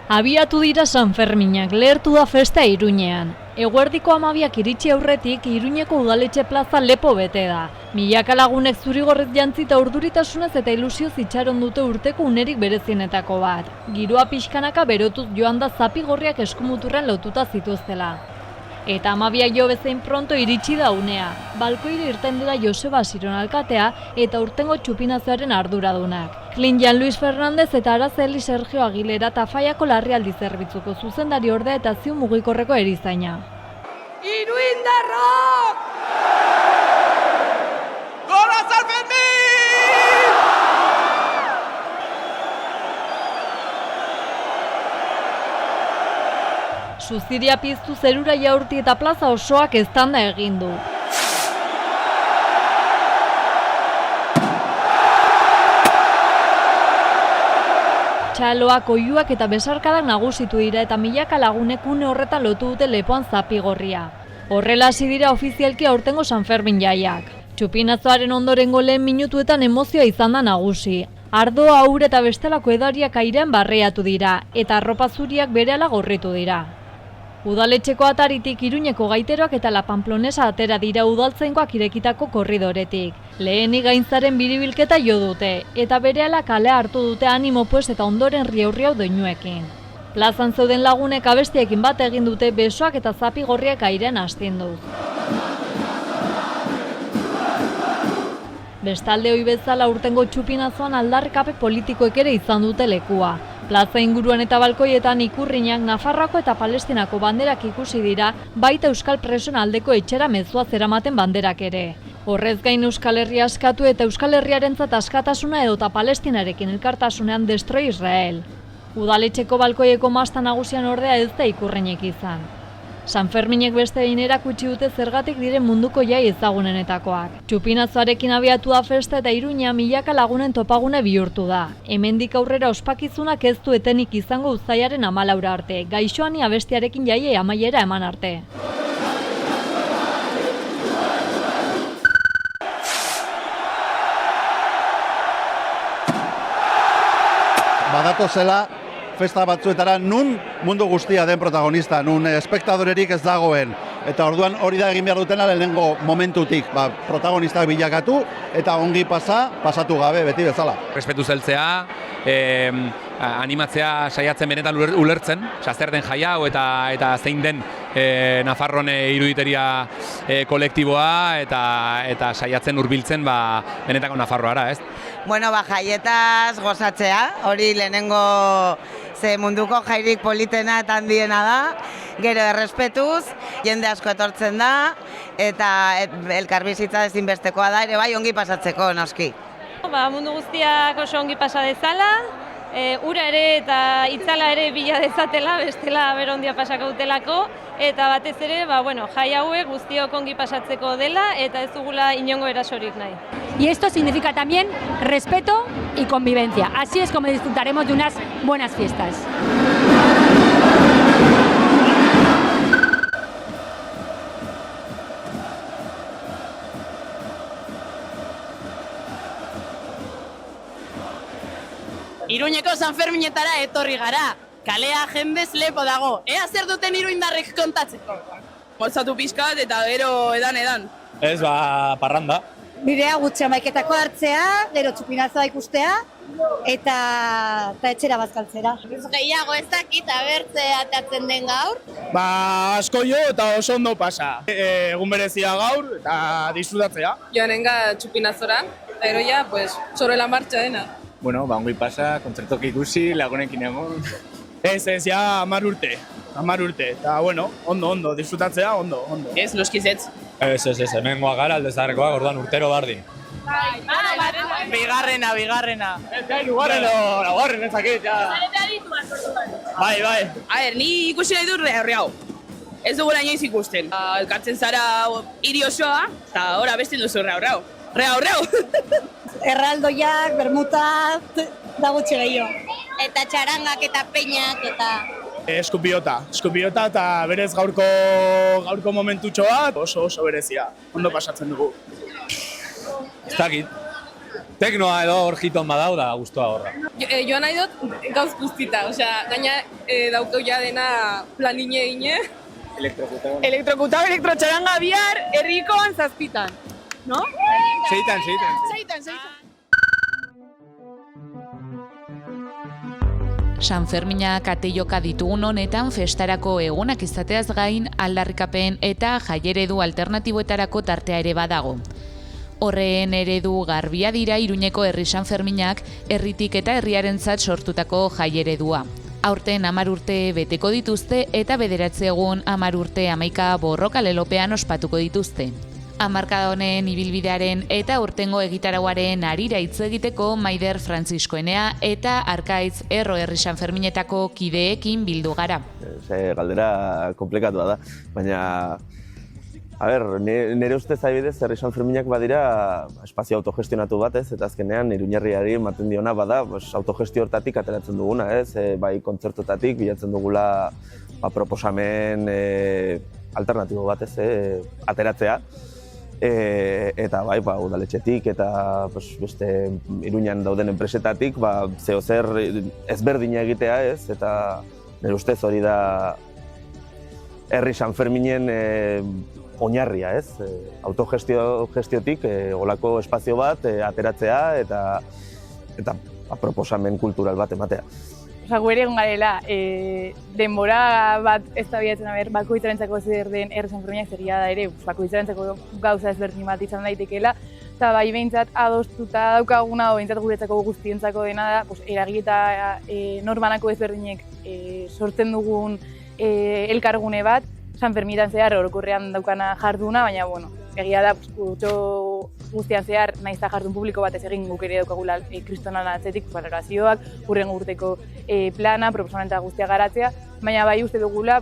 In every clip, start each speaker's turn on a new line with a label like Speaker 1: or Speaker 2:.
Speaker 1: Abiatu dira Sanferminak, lehertu da festa Iruñean. Eguerdiko 12ak iritsi aurretik Iruñeko udaletxe plaza lepo bete da. Milaka lagunek zurigorrez jantzita urduritasunez eta ilusioz itxaron dute urteko unerik berezienetako bat. Giroa pixkanaka berotuz joan da zapigorriak eskumuturren lotuta zituztela. Eta 12ak jo bezain pronto iritsi da unea. Balkoira irten dira Joseba Asiron alkatea eta urtengo txupinazioaren arduradunak. Jan Luis Fernandez eta Araceli Sergio Aguilera Tafaiako larrialdi zerbitzuko zuzendari ordea eta Ziu mugikorreko erizaina.
Speaker 2: Iruindarrok! Gora Sanfermin!
Speaker 1: Suziria piztu zerura jaurti eta plaza osoak eztanda egin du. Txaloak, oihuak eta besarkadak nagusitu dira eta milaka lagunek une horretan lotu dute lepoan zapigorria. Horrela hasi dira ofizialki aurtengo Sanfermin jaiak. Txupinazoaren ondorengo lehen minutuetan emozioa izan da nagusi. Ardoa, aur eta bestelako edariak airean barreiatu dira eta arropa zuriak berehala gorritu dira. Udaletxeko ataritik Iruñeko gaiteroak eta La Pamplonesa atera dira udaltzaingoak irekitako korridoretik. Lehenik gainzaren biribilketa jo dute, eta berehala kalea hartu dute animo pues eta ondoren riaurriau doinuekin. Plazan zeuden lagunek abestiekin bat egin dute besoak eta zapigorriak airean astinduz. Bestalde ohi bezala urtengo txupinazoan aldarrikape politikoek ere izan dute lekua. Plaza inguruan eta balkoietan ikurrinak Nafarroako eta Palestinako banderak ikusi dira, baita Euskal presoen aldeko etxera mezua zeramaten banderak ere. Horrez gain Euskal Herria askatu eta Euskal Herriarentzat askatasuna edota Palestinarekin elkartasunean destroi Israel. Udaletxeko balkoieko masta nagusian ordea ez da ikurrinek izan. Sanferminek beste behin erakutsi dute zergatik diren munduko jai ezagunenetakoak. Txupinazoarekin abiatu da festa eta Iruña milaka lagunen topagune bihurtu da. Hemendik aurrera ospakizunak ez du etenik izango uztailaren 14 arte, gaixoani abestiarekin jaiei amaiera eman arte.
Speaker 3: Badato zela festa batzuetara nun mundu guztia den protagonista, nun espektadorerik ez dagoen. Eta orduan hori da egin behar dutena lehenengo momentutik, protagonistak bilakatu eta ongi pasatu gabe beti bezala.
Speaker 4: Respetu zeltzea, animatzea saiatzen benetan ulertzen, zer den jai hau eta zein den Nafarroan iruditeria kolektiboa eta saiatzen hurbiltzen benetako Nafarroara, ez?
Speaker 5: Bueno, jaietaz gozatzea, hori lehenengo ze munduko jairik politena eta handiena da, gero errespetuz, jende asko etortzen da, eta elkarbizitza ezinbestekoa da, ere bai ongi pasatzeko, noski.
Speaker 6: Mundu guztiak oso ongi pasa dezala, ura ere eta itzala ere bila dezatela, bestela berondia pasako dutelako, eta batez ere, jai hauek guztiok ongi pasatzeko dela eta ez dugula inongo erasorik nahi.
Speaker 7: Y esto significa también respeto y convivencia. Así es como disfrutaremos de unas buenas fiestas.
Speaker 8: Iruñeko Sanferminetara etorri gara. Kalea jendez lepo dago. Ea zer duten iruindarrek kontatzeko.
Speaker 9: Gotzatu pixkat eta gero edan.
Speaker 10: Ez, parranda.
Speaker 11: Bidea gutxi amaiketako hartzea, gero txupinazoa ikustea, eta etxera bazkaltzera.
Speaker 12: Gehiago ez dakit abertze atatzen den gaur?
Speaker 10: Asko jo eta oso ondo pasa. Egun berezia gaur eta disfrutatzea.
Speaker 9: Joanenga txupinazora, eta gero ja, sobre la marcha dena.
Speaker 10: Bueno, ongi pasa, kontzertok ikusi, lagunekin egon. Ez, ja 10 urte. 10 urte, eta ondo, disfrutatzea, ondo.
Speaker 9: Ez, loskizetz.
Speaker 10: Ez, hemen gara aldezarrekoak, orduan urtero bardin.
Speaker 8: Bigarrena.
Speaker 10: Laugarren ezakit, ja. Bai.
Speaker 9: A ber, ni ikusi nahi dut rehaurri hau. Ez dugula inoiz ikusten. Elkartzen zara hiri osoa, eta ora bestin duzu rehaurri hau.
Speaker 11: Erraldoiak, bermutat, da gutxi gehiago.
Speaker 12: Eta txarangak eta peinak eta...
Speaker 10: Eskupiota eta berez gaurko momentutxo bat oso berezia. Ondo pasatzen dugu. Ez dakit.
Speaker 4: Teknoa edo hor hiton badau da guztua horra.
Speaker 13: Joan nahi dut gauz guztita, gaina daukau ja dena planine egine. Elektrokutau, elektrotxaranga bihar, herrikoan zazpitan, no? Seitan.
Speaker 14: San Fermina kateioka ditugun honetan festarako egunak izateaz gain aldarrikapen eta jaieredu alternatiboetarako tartea ere badago. Horreen eredu garbia dira Iruñeko herri San Ferminak herritik eta herriarentzat sortutako jaieredua. Aurten 10 urte beteko dituzte eta 9 egun 10 urte 11 borroka lelopean ospatuko dituzte. Hamarkada honen ibilbidearen eta urtengo egitarauaren harira hitz egiteko Maider Frantziskoenea eta Arkaitz Erro herri San Ferminetako kideekin bildu gara.
Speaker 15: Galdera komplikatua da, baina nire ustez adibidez herri San Ferminak badira espazio autogestionatu bat, eta azkenean Iruñerriari ematen diona bada autogestio hortatik ateratzen duguna, bai kontzertotatik bilatzen dugula proposamen alternatibo bat, ateratzea. Eta bai, udaletxetik eta beste Iruñan dauden enpresetatik zeo zer ezberdina egitea, eta nire ustez hori da herri San Ferminen oinarria, autogestiotik olako espazio bat ateratzea eta proposamen kultural bat ematea.
Speaker 13: Gu ere egon garela, denbora bat ez da bilatzen bakoitzarentzako zer den herri San Ferminak zeria da ere, bakoitzarentzako gauza ezberdin bat izan daitekeela, eta bai behintzat adostuta daukaguna, behintzat guretzako guztientzako dena da, eragile eta norbanako ezberdinek sortzen dugun elkargune bat, San Ferminetan zehar orokorrean daukana jarduna, baina egia da guztian zehar nahiz eta jardun publiko bat ez egin guk ere daukagula kristonan atzetik valorazioak, hurrengo urteko plana, proposamen eta guztia garatzea, baina bai uste dugula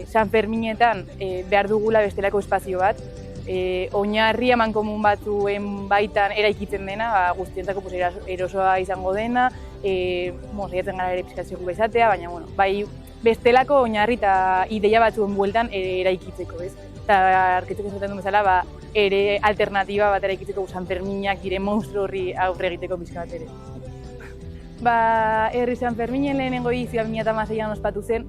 Speaker 13: San Ferminetan behar dugula bestelako espazio bat, oinarri amankomun batzuen baitan eraikitzen dena, guztientzako erosoa izango dena, saiatzen gara ere pizkazioak izatea, baina bai bestelako oinarri eta ideia batzuen bueltan eraikitzeko, eta arkitekto esaten du bezala, ere alternatiba bat eraikitzeko San Ferminak dire monstru horri aurre egiteko pixka bat ere. Herri San Ferminen lehenengo edizioa 2016an ospatu zen,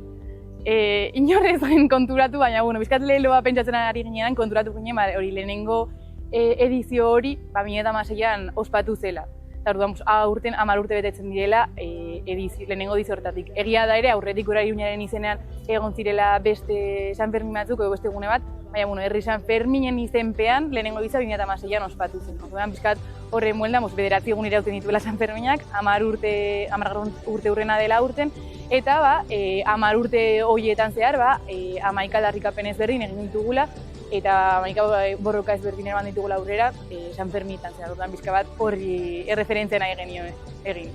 Speaker 13: inorrez gain konturatu, baina bizkat leheloa pentsatzen ari ginean konturatu ginen hori lehenengo edizio hori 2016an ospatu zela. Eta orduan aurten 10 urte betetzen direla lehenengo edizio hortatik. Egia da ere aurretik ora Iruñaren izenean egon zirela beste San Fermin batzuk edo beste gune bat, baina herri San Ferminen izenpean lehenengo edizioa 2016an ospatu zen. Orduan bizkat horren bueltan 9 egun irauten dituela San Ferminak, 10 urte urrena dela urten, eta 10 urte horietan zehar 11 aldarrikapen ezberdin egin ditugula, eta 11 borroka ezberdin eman ditugula aurrera San Ferminetan zehar, orduan bizka bat horri erreferentzia nahi genio egin.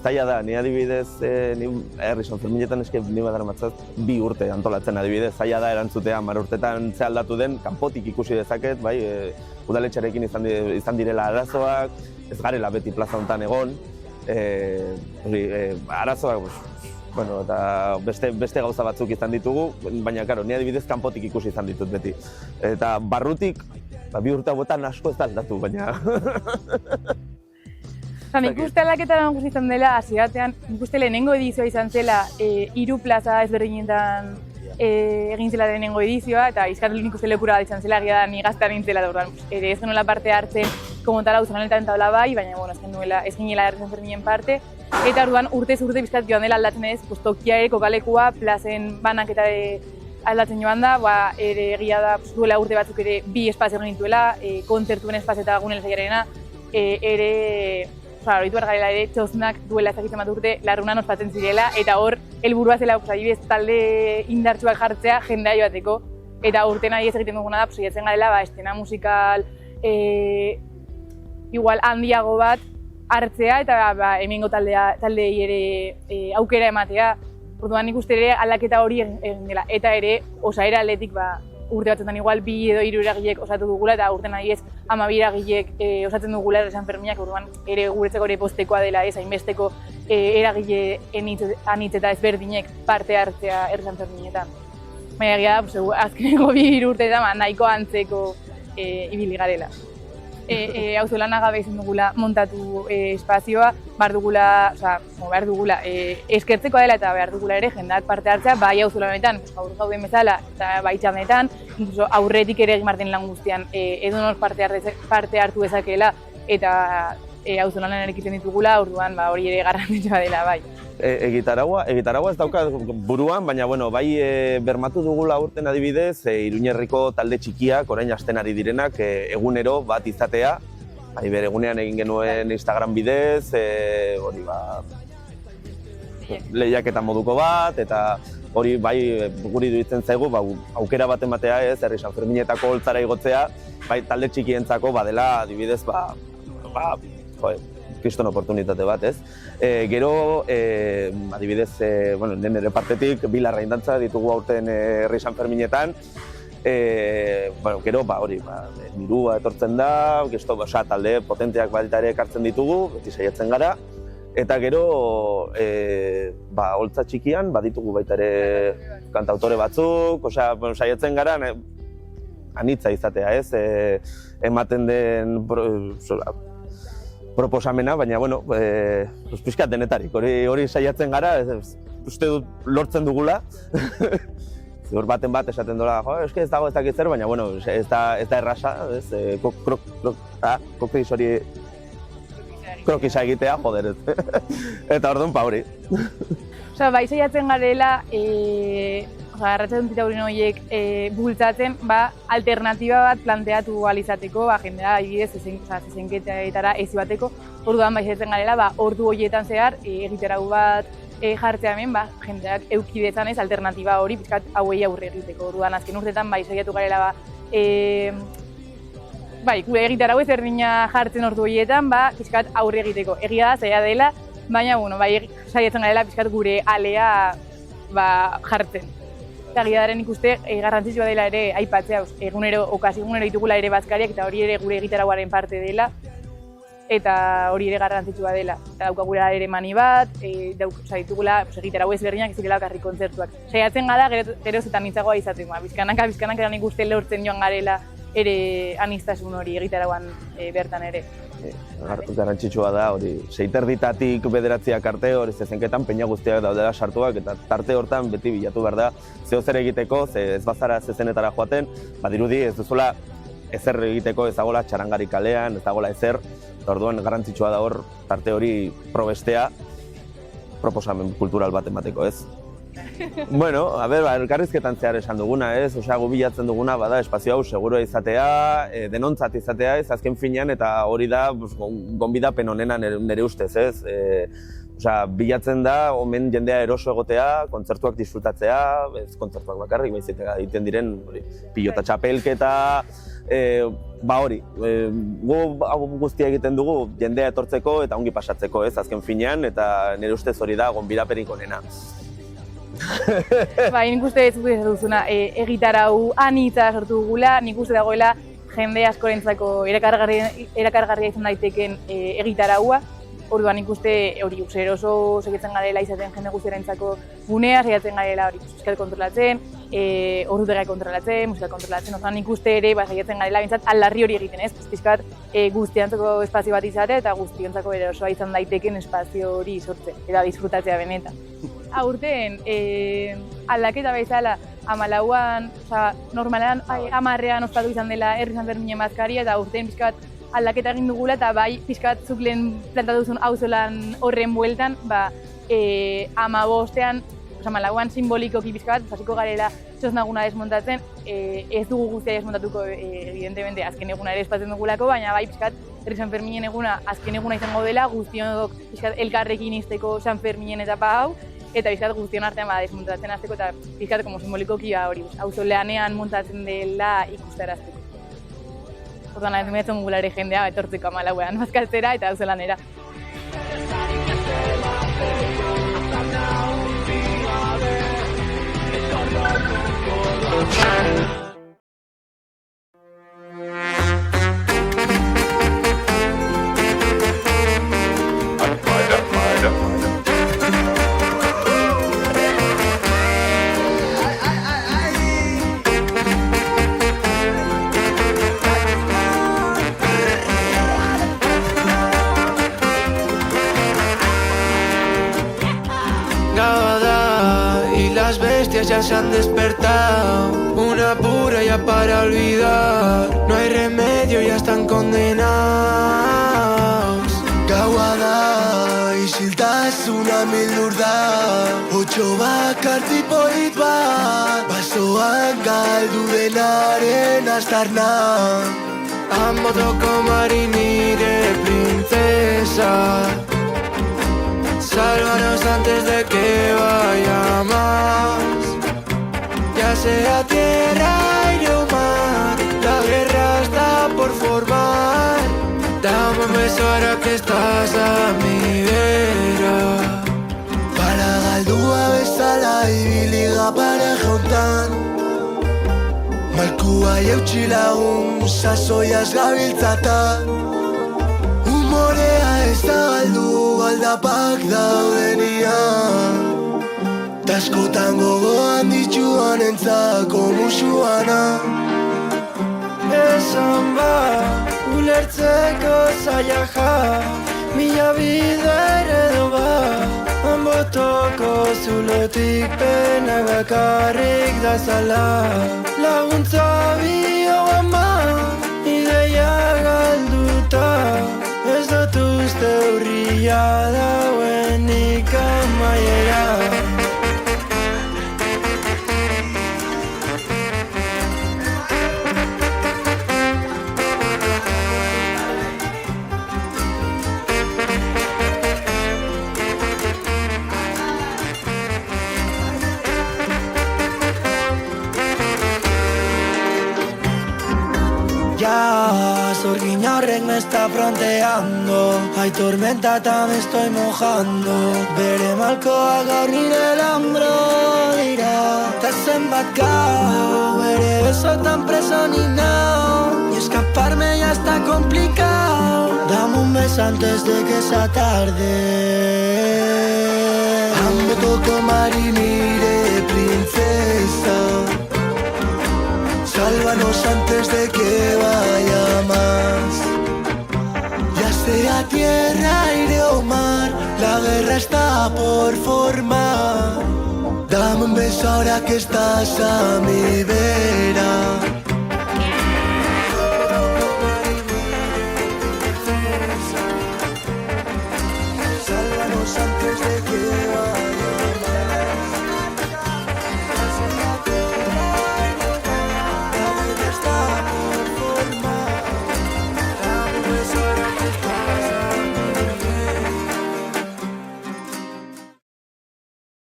Speaker 15: Zaila da, ni adibidez, herri San Ferminetan ni badaramatzat 2 urte antolatzen adibidez, zaila da erantzutea 10 urtetan ze aldatu den, kanpotik ikusi dezaket, udaletxarekin izan direla arazoak, ez garela beti plaza hontan egon, arazoak, eta beste gauza batzuk izan ditugu, baina, ni adibidez kanpotik ikusi izan ditut beti. Eta barrutik, 2 urte hauetan asko ez da aldatu, baina...
Speaker 13: Nik uste aldaketa nagusi izan dela, hasieratean, nik uste lehenengo edizioa izan zela 3 plaza ezberdinetan egin zela lehenengo edizioa, eta izkatel nik uste lekura bat izan zela, egia da ni gaztean nintzela, ere ez genuela parte hartzen komotala uzanetan tabla bai, baina ez ginela herri San Ferminen parte, eta orduan urtez urte bizkat joan dela aldatzen ez, tokia ere kokalekua, plazen banak eta aldatzen joan da, ere egia da duela urte batzuk ere 2 espazio egin dituela, kontzertuen espazio eta gunel zailarena, ere horitu garela ere txosnak duela ezagitzen bat urte larrunan ospatzen zirela, eta hor helburua zela adibidez talde indartsuak jartzea jendea joateko, eta urten ari ez egiten duguna da, saiatzen garela estena musikal igual handiago bat hartzea, eta hemengo taldeei ere aukera ematea. Orduan nik uste ere aldaketa hori egin dela, eta ere osaera aldetik urte batzuetan igual 2 edo 3 eragilek osatu dugula, eta urten adibidez 12 eragilek osatzen dugula herri San Ferminak, orduan ere guretzako ere postekoa dela hainbesteko eragile anitz eta ezberdinek parte hartzea herri San Ferminetan. Baina egia da, azkeneko 2 urteetan nahiko antzeko ibili garela. auzolana gabe ezin dugula montatu espazioa, behar dugula eskertzekoa dela eta behar dugula ere jendeak parte hartzea, bai auzolanetan, gaur gauden bezala, eta bai txanetan, incluso aurretik ere egin marten lan guztian edonor parte hartu dezakeela eta auzolanen erekitzen ditugula, orduan hori ere garrantzitsua dela, bai.
Speaker 15: Egitaragua ez dauka buruan, baina bai bermatu dugula aurten adibidez, Iruñerriko talde txikiak, orain hasten ari direnak, egunero bat izatea. Egunean egin genuen Instagram bidez, hori lehiaketa moduko bat, eta hori guri duitzen zaigu, aukera bat ematea ez, herri San Ferminetako holtzara igotzea, talde txikientzako badela adibidez, kriston oportunitate bat, ez? Gero, adibidez, nire partetik, bi larraindantza ditugu aurten herri San Ferminetan. Gero, hori, mirua etortzen da, talde potenteak badita ere ekartzen ditugu, beti saiatzen gara. Eta gero, holtza txikian, baditugu baita ere kantautore batzuk, saiatzen gara, anitza izatea, ez? Ematen den proposamena, baina, pixkat denetarik, hori saiatzen gara, uste dut lortzen dugula. Hor baten bat esaten dola, eske ez dago ez dakit zer, baina, ez da erraza, kokriz hori krokisa egitea, joder, ez. Eta orduan, hori.
Speaker 13: Bai saiatzen garela, arratsalde taurin horiek bultzatzen, alternatiba bat planteatu alizateko, jendea adibidez zezenketetara ez bateko, orduan saiatzen garela, ordu horietan zehar egiterau bat jartzea hemen, jendeak eduki dezanez alternatiba hori pixkat hauei aurre egiteko. Orduan azken urteetan saiatu garela gure egitarau ezberdina jartzen ordu horietan, pixkat aurre egiteko. Egia da, zaila dela, baina saiatzen garela pixkat gure alea jartzen. Eta gidaren ikuste garrantzitsua dela ere aipatzea, egunero ditugula ere bazkariak eta hori ere gure egitarauaren parte dela eta hori ere garrantzitsua dela. Eta daukagula ere mani bat, ditugula egitarau ezberdinak ez direla bakarrik kontzertuak. Saiatzen gara geroz eta anitzagoa izaten, bizkanaka eran ikuste lortzen joan garela ere aniztasun hori egitarauan bertan ere.
Speaker 15: Garrantzitsua da, hori, 6:30 bederatziak arte, hori zezenketan peina guztiak daudela sartuak, eta tarte hortan beti bilatu behar da, zeo zer egiteko, ez bazara zezenetara joaten, badirudi ez duzula ezer egiteko, ez dagoela txarangari kalean, ez dagoela ezer, eta orduan garrantzitsua da hor, tarte hori probestea, proposamen kultural bat emateko, ez? Bueno, elkarrizketan zehar esan duguna, ez? Gu bilatzen duguna, bada, espazio hau segurua izatea, denontzat izatea, ez? Azken finean, eta hori da, gonbidapen honena nire ustez, ez? Bilatzen da, omen jendea eroso egotea, kontzertuak disfrutatzea, ez kontzertuak bakarrik, baizik egiten diren, pilota txapelketa, hori, gu guztia egiten dugu jendea etortzeko eta ongi pasatzeko, ez? Azken finean, eta nire ustez hori da gonbidapenik honena.
Speaker 13: Nik uste ez duzuna, egitarau anitza sortu dugula, nik uste dagoela jende askorentzako erakargarria izan daiteken egitaraua. Orduan nik uste hori eroso segitzen garela izaten jende guztiarentzako gunea, segitzen garela hori euskal kontrolatzen, ordutegai kontrolatzen, musikal kontrolatzen, orduan nik uste ere segitzen garela bintzat aldarri hori egiten, ez? Pizkat guztiantzako espazio bat izate eta guztiontzako erosoa izan daiteken espazio hori sortzen eta disfrutatzea benetan. Aurten aldaketa bezala 14an, normalean 10ean ospatu izan dela herri San Ferminen bazkaria eta aurten pizkat aldaketa egin dugula eta pixkat zuk lehen plantatu duzun auzolan horren bueltan, 15ean, 14an simbolikoki pixkat, hasiko garela txosnaguna desmontatzen, ez dugu guztia desmontatuko, evidentemente, azken eguna ere espatzen dugulako, baina pixkat herri San Ferminen eguna azken eguna izango dela, guztionok pixkat elkarrekin izteko San Ferminen etapa hau, eta pixkat guztion artean desmontatzen azteko eta pixkat simbolikoki auzoleanean montatzen dela ikustarazteko. Orduan, animatzen gula ere jendea etortzeko 14ean bazkaltzera eta auzolanera.
Speaker 16: bestias ya se han despertado. Una pura ya para olvidar. No hay remedio, ya están condenados.
Speaker 17: Gaua da, isiltasuna mildur da. 8 bakarti polit bat, basoan galdu denaren astarna.
Speaker 16: Amo toko marinire princesa. Sálvanos antes de que vaya más. Ya sea tierra, aire o mar, la guerra está por formar. Dame un beso ahora que estás a mi vera.
Speaker 17: Para galdua bezala ibiliga para jauntan. Malkua jautsi lagun, sasoiaz gabiltzata. Humorea ez da galdu, aldapak daudenian. Taskotan gogoan dituan entzako musuana.
Speaker 16: Esan ulertzeko zaila ja, mila bide eredu Botoko zulotik pena bakarrik da zala. Laguntza bio ama, ideia galduta. Ez dut uste urria dauenik amaiera.
Speaker 17: Ya, Zorguina horrek me está fronteando. Hay tormenta eta me estoy mojando. Bere malkoa gaur nire lambro dira. Ta zenbat gau, bere besotan preso ni nao. Y escaparme ya está complicado. Dame un beso antes de que sea tarde. Amo toko marinire princesa. Sálvanos antes de que vaya más. Ya sea tierra, aire o mar, la guerra está por formar. Dame un beso ahora que estás a mi vera.